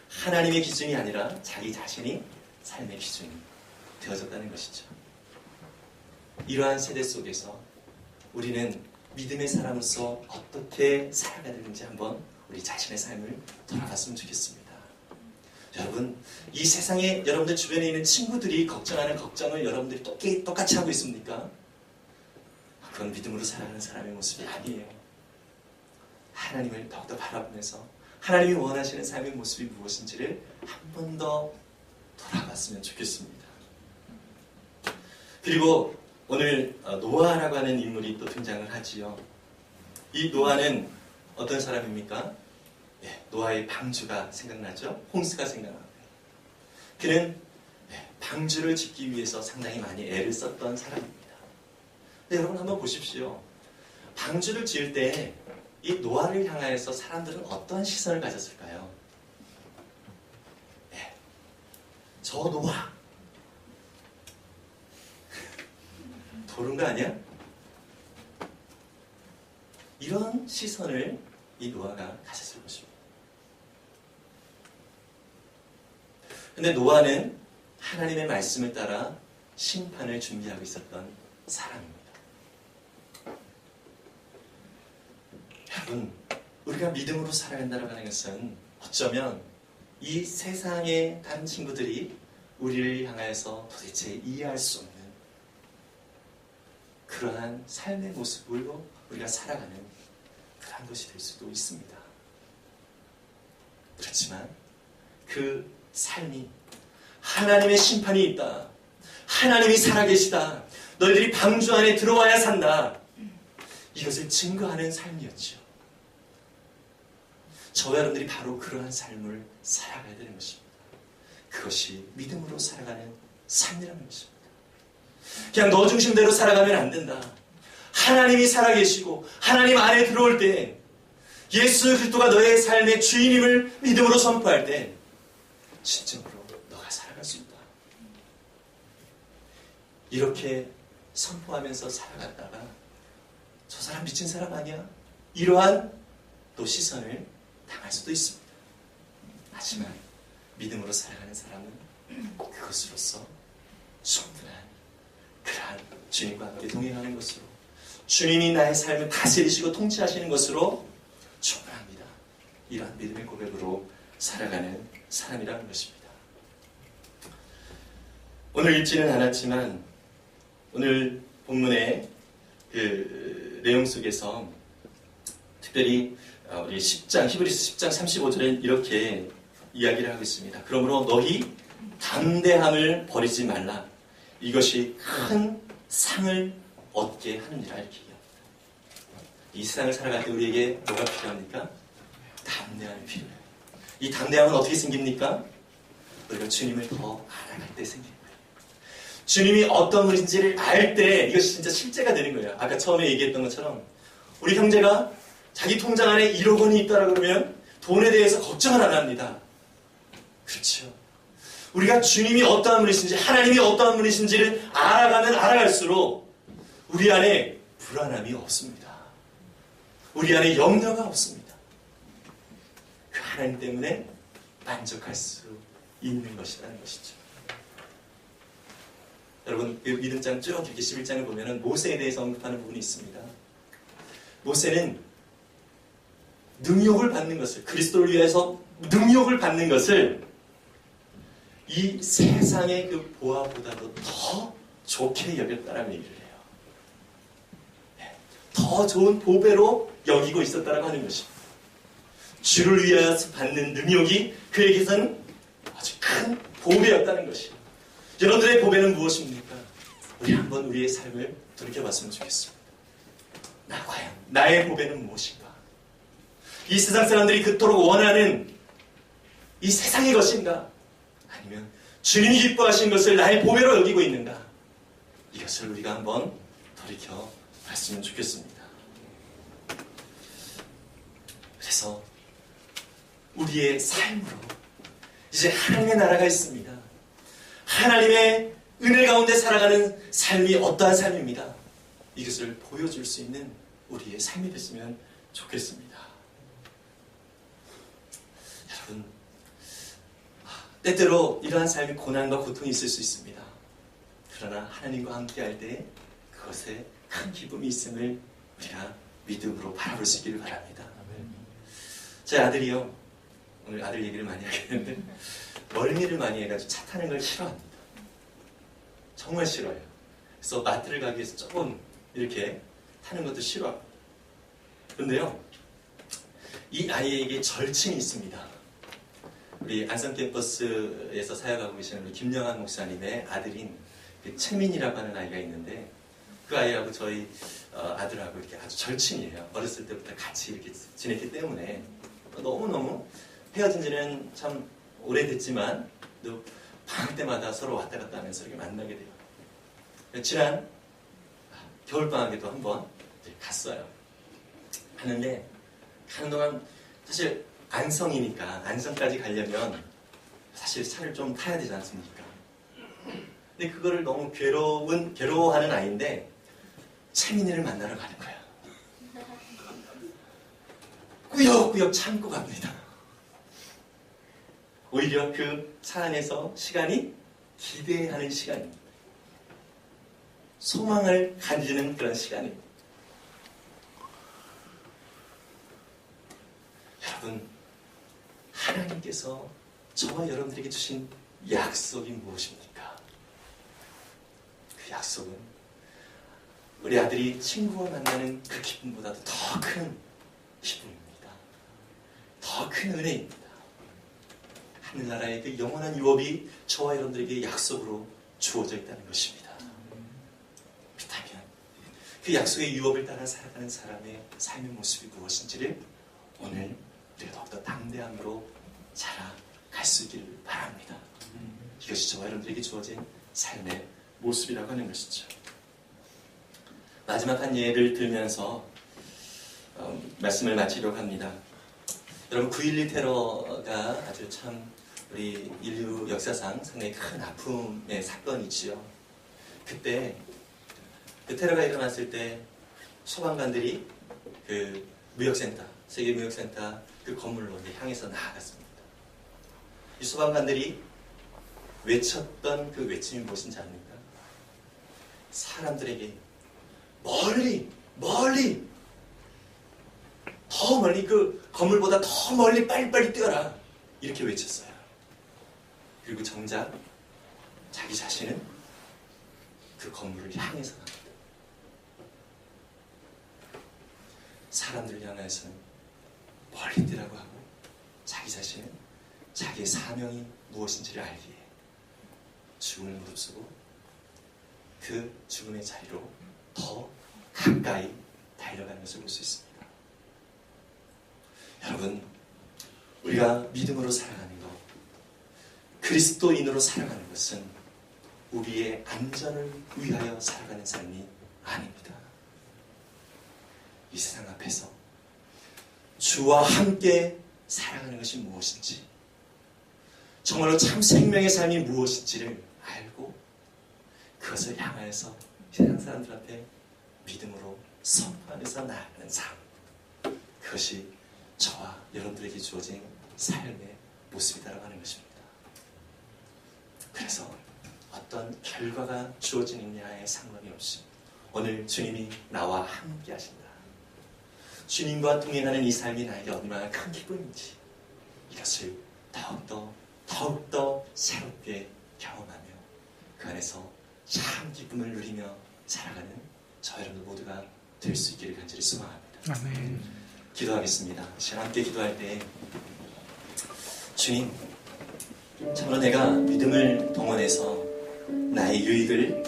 하나님의 기준이 아니라 자기 자신이 삶의 기준이 되어졌다는 것이죠. 이러한 세대 속에서 우리는 믿음의 사람으로서 어떻게 살아가야 되는지 한번 우리 자신의 삶을 돌아봤으면 좋겠습니다. 여러분, 이 세상에 여러분들 주변에 있는 친구들이 걱정하는 걱정을 여러분들이 똑같이 하고 있습니까? 그건 믿음으로 살아가는 사람의 모습이 아니에요. 하나님을 더욱더 바라보면서 하나님이 원하시는 삶의 모습이 무엇인지를 한 번 더 돌아봤으면 좋겠습니다. 그리고 오늘 노아라고 하는 인물이 또 등장을 하지요. 이 노아는 어떤 사람입니까? 노아의 방주가 생각나죠? 홍수가 생각납니다. 그는 방주를 짓기 위해서 상당히 많이 애를 썼던 사람입니다. 근데 여러분 한번 보십시오. 방주를 지을 때 이 노아를 향하여서 사람들은 어떤 시선을 가졌을까요? 저 노아 도른 거 아니야? 이런 시선을 이 노아가 가졌을 것입니다. 근데 노아는 하나님의 말씀을 따라 심판을 준비하고 있었던 사람입니다. 여러분, 우리가 믿음으로 살아간다고 하는 것은 어쩌면 이 세상의 다른 친구들이 우리를 향하여서 도대체 이해할 수 없는 그러한 삶의 모습으로 우리가 살아가는 그러한 것이 될 수도 있습니다. 그렇지만 그 삶이 하나님의 심판이 있다. 하나님이 살아계시다. 너희들이 방주 안에 들어와야 산다. 이것을 증거하는 삶이었죠. 저와 여러분들이 바로 그러한 삶을 살아가야 되는 것입니다. 그것이 믿음으로 살아가는 삶이라는 것입니다. 그냥 너 중심대로 살아가면 안 된다. 하나님이 살아계시고 하나님 안에 들어올 때 예수 그리스도가 너의 삶의 주인임을 믿음으로 선포할 때 진정으로 너가 살아갈 수 있다. 이렇게 선포하면서 살아갔다가 저 사람 미친 사람 아니야? 이러한 또 시선을 당할 수도 있습니다. 하지만 믿음으로 살아가는 사람은 그것으로서 충분한 그러한 주님과 함께 동행하는 것으로 주님이 나의 삶을 다스리시고 통치하시는 것으로 충분합니다. 이러한 믿음의 고백으로 살아가는 사람이라는 것입니다. 오늘 읽지는 않았지만 오늘 본문의 그 내용 속에서 특별히 우리 10장, 히브리서 10장 35절에 이렇게 이야기를 하고 있습니다. 그러므로 너희 담대함을 버리지 말라. 이것이 큰 상을 얻게 하느니라. 이렇게 얘기합니다. 이 세상을 살아갈 때 우리에게 뭐가 필요합니까? 담대함이 필요해요. 이 담대함은 어떻게 생깁니까? 우리가 주님을 더 알아갈 때 생기는 거예요. 주님이 어떤 분인지를 알 때 이것이 진짜 실제가 되는 거예요. 아까 처음에 얘기했던 것처럼 우리 형제가 자기 통장 안에 1억 원이 있다고 그러면 돈에 대해서 걱정을 안 합니다. 그렇죠. 우리가 주님이 어떠한 분이신지 하나님이 어떠한 분이신지를 알아가면 알아갈수록 우리 안에 불안함이 없습니다. 우리 안에 염려가 없습니다. 그 하나님 때문에 만족할 수 있는 것이라는 것이죠. 여러분, 믿음장 쭉 이렇게 11장을 보면 모세에 대해서 언급하는 부분이 있습니다. 모세는 능욕을 받는 것을, 그리스도를 위해서 능욕을 받는 것을 이 세상의 그 보아보다도 더 좋게 여겼다라는 얘기를 해요. 더 좋은 보배로 여기고 있었다라고 하는 것입니다. 주를 위하여 받는 능력이 그에게서는 아주 큰 보배였다는 것이에요. 여러분들의 보배는 무엇입니까? 우리 한번 우리의 삶을 돌이켜봤으면 좋겠습니다. 과연 나의 보배는 무엇인가? 이 세상 사람들이 그토록 원하는 이 세상의 것인가? 아니면 주님이 기뻐하신 것을 나의 보배로 여기고 있는가? 이것을 우리가 한번 돌이켜봤으면 좋겠습니다. 그래서 우리의 삶으로 이제 하나님의 나라가 있습니다. 하나님의 은혜 가운데 살아가는 삶이 어떠한 삶입니다. 이것을 보여줄 수 있는 우리의 삶이 됐으면 좋겠습니다. 여러분, 때때로 이러한 삶이 고난과 고통이 있을 수 있습니다. 그러나 하나님과 함께 할 때 그것에 큰 기쁨이 있음을 우리가 믿음으로 바라볼 수 있기를 바랍니다. 제 아들이요, 오늘 아들 얘기를 많이 하겠는데 멀미를 많이 해가지고 차 타는 걸 싫어합니다. 정말 싫어요. 그래서 마트를 가기 위해서 조금 이렇게 타는 것도 싫어합니다. 그런데요, 이 아이에게 절친이 있습니다. 우리 안성캠퍼스에서 사역하고 계시는 우리 김영환 목사님의 아들인 채민이라고 하는 아이가 있는데, 그 아이하고 저희 아들하고 이렇게 아주 절친이에요. 어렸을 때부터 같이 이렇게 지냈기 때문에 너무너무 헤어진 지는 참 오래됐지만 또 방학 때마다 서로 왔다 갔다 하면서 이렇게 만나게 돼요. 지난 겨울방학에도 한번 갔어요. 하는데 가는 동안 사실 안성이니까 안성까지 가려면 사실 차를 좀 타야 되지 않습니까? 근데 그거를 너무 괴로워하는 아이인데 채민이를 만나러 가는 거야. 꾸역꾸역 참고 갑니다. 오히려 그 차 안에서 시간이 기대하는 시간입니다. 소망을 가지는 그런 시간입니다. 여러분, 하나님께서 저와 여러분들에게 주신 약속이 무엇입니까? 그 약속은 우리 아들이 친구와 만나는 그 기쁨보다도 더 큰 기쁨입니다. 더 큰 은혜입니다. 하늘나라의 그 영원한 유업이 저와 여러분들에게 약속으로 주어져 있다는 것입니다. 그렇다면 그 약속의 유업을 따라 살아가는 사람의 삶의 모습이 무엇인지를 오늘 우리가 더욱더 담대함으로 자라갈 수 있기를 바랍니다. 이것이 저와 여러분들에게 주어진 삶의 모습이라고 하는 것이죠. 마지막 한 예를 들면서 말씀을 마치려고 합니다. 여러분, 9.11 테러가 아주 참 우리 인류 역사상 상당히 큰 아픔의 사건이지요. 그때 그 테러가 일어났을 때 소방관들이 그 무역센터, 세계 무역센터 그 건물로 향해서 나아갔습니다. 이 소방관들이 외쳤던 그 외침이 무엇인지 압니까? 사람들에게 멀리 더 멀리, 그 건물보다 더 멀리 빨리빨리 뛰어라, 이렇게 외쳤어요. 그리고 정작 자기 자신은 그 건물을 향해서 갑니다. 사람들을 향해서는 멀리 뛰라고 하고, 자기 자신은 자기의 사명이 무엇인지를 알기에 죽음을 무릅쓰고 그 죽음의 자리로 더 가까이 달려가는 것을 볼 수 있습니다. 여러분, 우리가 믿음으로 살아가는 것, 그리스도인으로 살아가는 것은 우리의 안전을 위하여 살아가는 삶이 아닙니다. 이 세상 앞에서 주와 함께 살아가는 것이 무엇인지, 정말로 참 생명의 삶이 무엇인지를 알고 그것을 향하여서 세상 사람들한테 믿음으로 선포하면서 나아가는 삶, 그것이 저와 여러분들에게 주어진 삶의 모습이다라고 하는 것입니다. 그래서 어떤 결과가 주어지느냐에 상관없이 오늘 주님이 나와 함께 하신다, 주님과 동행하는 이 삶이 나에게 얼마나 큰 기쁨인지, 이것을 더욱더 새롭게 경험하며 그 안에서 참 기쁨을 누리며 살아가는 저 여러분 모두가 될 수 있기를 간절히 소망합니다. 아멘. 기도하겠습니다. 시간 함께 기도할 때 주님, 참으로 내가 믿음을 동원해서 나의 유익을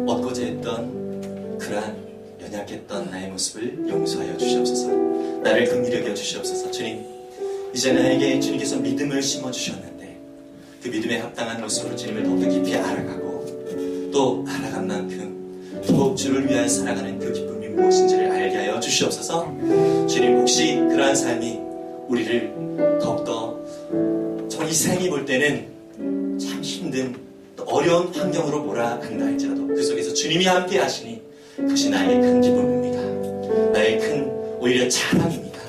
얻고자 했던 그러한 연약했던 나의 모습을 용서하여 주시옵소서. 나를 긍휼히 여겨 주시옵소서. 주님, 이제 나에게 주님께서 믿음을 심어주셨는데 그 믿음에 합당한 모습으로 주님을 더욱더 깊이 알아가고 또 알아간 만큼 더욱 주를 위하여 살아가는 그 기쁨이 무엇인지를 알게 하여 주시옵소서. 주님, 혹시 그러한 삶이 우리를 더욱더 정말 이 세상이 볼 때는 참 힘든 또 어려운 환경으로 몰아간다 할지라도 그 속에서 주님이 함께 하시니 그것이 나에게 큰 기쁨입니다. 나의 큰 오히려 자랑입니다.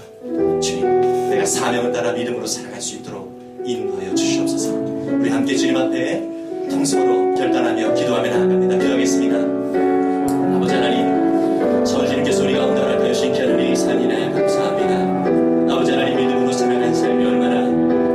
주님, 내가 사명을 따라 믿음으로 살아갈 수 있도록 인도하여 주시옵소서. 우리 함께 주님 앞에 통성으로 결단하며 기도하며 나아갑니다. 기도하겠습니다. 아버지 하나님, 서울주님께서 우리 가운데 허락하여 주신 하나님의 삶이나 감사합니다. 아버지 하나님, 믿음으로 살아가는 삶이 얼마나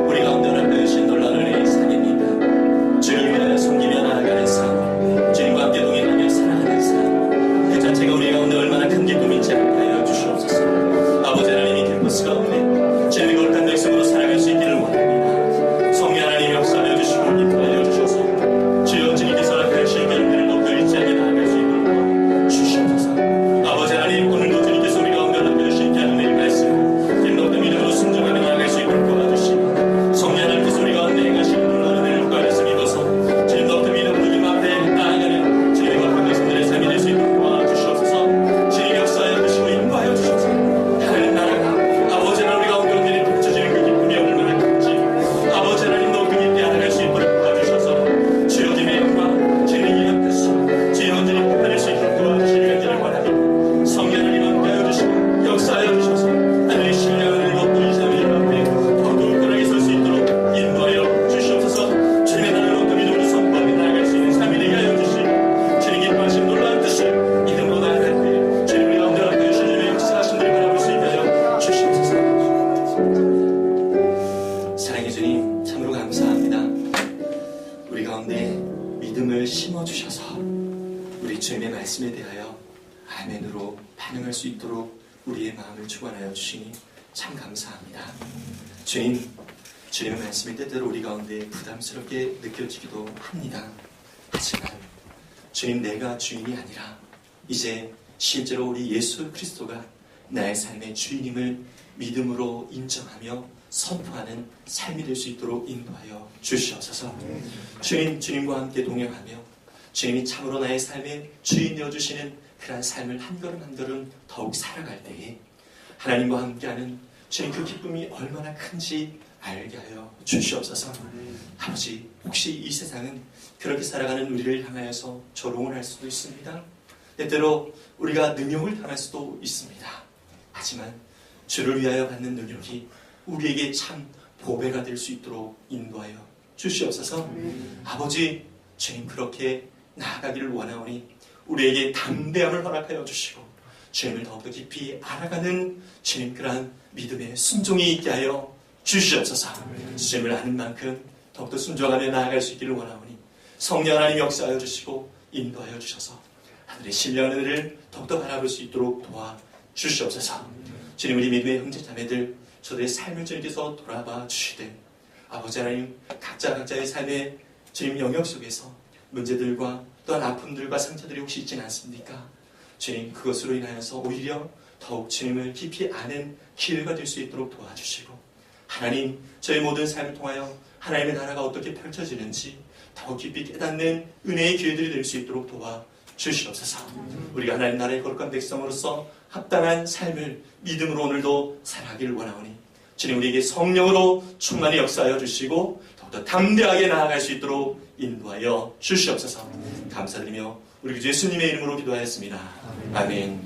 우리 가운데 허락하여 주신 놀라운 은혜의 삶입니다. 주님을 위하여 섬기며 나아가는 삶, 주님과 함께 동행하며 살아가는 삶, 그 자체가 우리 가운데 얼마나 큰 기쁨인지 알게 하여 주시옵소서. 아버지 하나님이 캠퍼스 가운데 주님의 거룩한 백성으로 살아갈 수 있기를 원합니다. 성령 하나님 역사하여 주시고 인도하여 주셔서 주여 주님께서 허락하여 주신 결과를 더욱더 일치하게 나아갈 수 있도록 주시옵소서. 아버지 하나님, 오늘도 주님께서 우리 가운데 허락하여 주신 하나님의 말씀을 더욱더 믿음으로 순종하며 나아갈 수 있도록 도와주시고 성령 하나님께서 우리 가운데 행하시는 놀라운 은혜를 구하여서 믿어서 주님 더욱더 믿음으로 주님 앞에 나아가는 주님의 거룩한 백성들의 삶이 될 수 있도록 도와주시옵소서. 주님 역사하여 주시고 인도하여 주셔서 하나님 나라가 아버지 하나님 우리 가운데 온전히 펼쳐지는 그 기쁨이 얼마나 큰지 아버지 하나님 더욱더 깊게 알아갈 수 있도록 도와주셔서 주여 주님의 영광 주님의 이름 뜻이 주님 온전히 표현할 수 있도록 도와주시는 간절히 원합니다. 성령 하나님 함께하여 주시고 역사하여 주셔서 하나님의 신령을 더욱더 이 삶의 앞에 더욱더 굳건하게 설 수 있도록 인도하여 주시옵소서. 주님의 나라를 더욱더 믿음으로 선포하며 나아갈 수 있는 삶이 되게 하여 주시고 주님 기뻐하신 놀라운 뜻을 믿음으로 나아갈 때 주님 우리 가운데 허락하여 주신 주님의 역사하신 들을 바라볼 수 있게 하여 주시옵소서. 사랑해 주님, 참으로 감사합니다. 우리 가운데 믿음을 심어주셔서 우리 주님의 말씀에 대하여 아멘으로 반응할 수 있도록 우리의 마음을 주관하여 주시니 참 감사합니다. 주님, 주님의 말씀이 때때로 우리 가운데 부담스럽게 느껴지기도 합니다. 하지만 주님, 내가 주인이 아니라 이제 실제로 우리 예수 그리스도가 나의 삶의 주인임을 믿음으로 인정하며 선포하는 삶이 될 수 있도록 인도하여 주시옵소서. 주님, 주님과 함께 동행하며 주님이 참으로 나의 삶의 주인 되어주시는 그러한 삶을 한 걸음 한 걸음 더욱 살아갈 때에 하나님과 함께하는 주님 그 기쁨이 얼마나 큰지 알게 하여 주시옵소서. 아버지, 혹시 이 세상은 그렇게 살아가는 우리를 향하여서 조롱을 할 수도 있습니다. 때때로 우리가 능욕을 당할 수도 있습니다. 하지만 주를 위하여 받는 능력이 우리에게 참 보배가 될 수 있도록 인도하여 주시옵소서. 아버지, 주님 그렇게 나아가기를 원하오니 우리에게 담대함을 허락하여 주시고 주님을 더욱더 깊이 알아가는 주님 그러한 믿음의 순종이 있게 하여 주시옵소서. 주님을 아는 만큼 더욱더 순종하며 나아갈 수 있기를 원하오니 성령 하나님 역사하여 주시고 인도하여 주셔서 하늘의 신령한 은혜를 더욱더 바라볼 수 있도록 도와주시옵소서. 주님, 우리 믿음의 형제자매들 저들의 삶을 주님께서 돌아봐 주시되 아버지 하나님 각자의 삶의 주님 영역 속에서 문제들과 또한 아픔들과 상처들이 혹시 있지는 않습니까? 주님, 그것으로 인하여서 오히려 더욱 주님을 깊이 아는 기회가 될 수 있도록 도와주시고 하나님, 저의 모든 삶을 통하여 하나님의 나라가 어떻게 펼쳐지는지 더욱 깊이 깨닫는 은혜의 기회들이 될 수 있도록 도와주시옵소서. 우리가 하나님 나라의 거룩한 백성으로서 합당한 삶을 믿음으로 오늘도 살아가기를 원하오니 주님, 우리에게 성령으로 충만히 역사하여 주시고 더욱더 담대하게 나아갈 수 있도록 인도하여 주시옵소서. 감사드리며 우리 주 예수님의 이름으로 기도하였습니다. 아멘.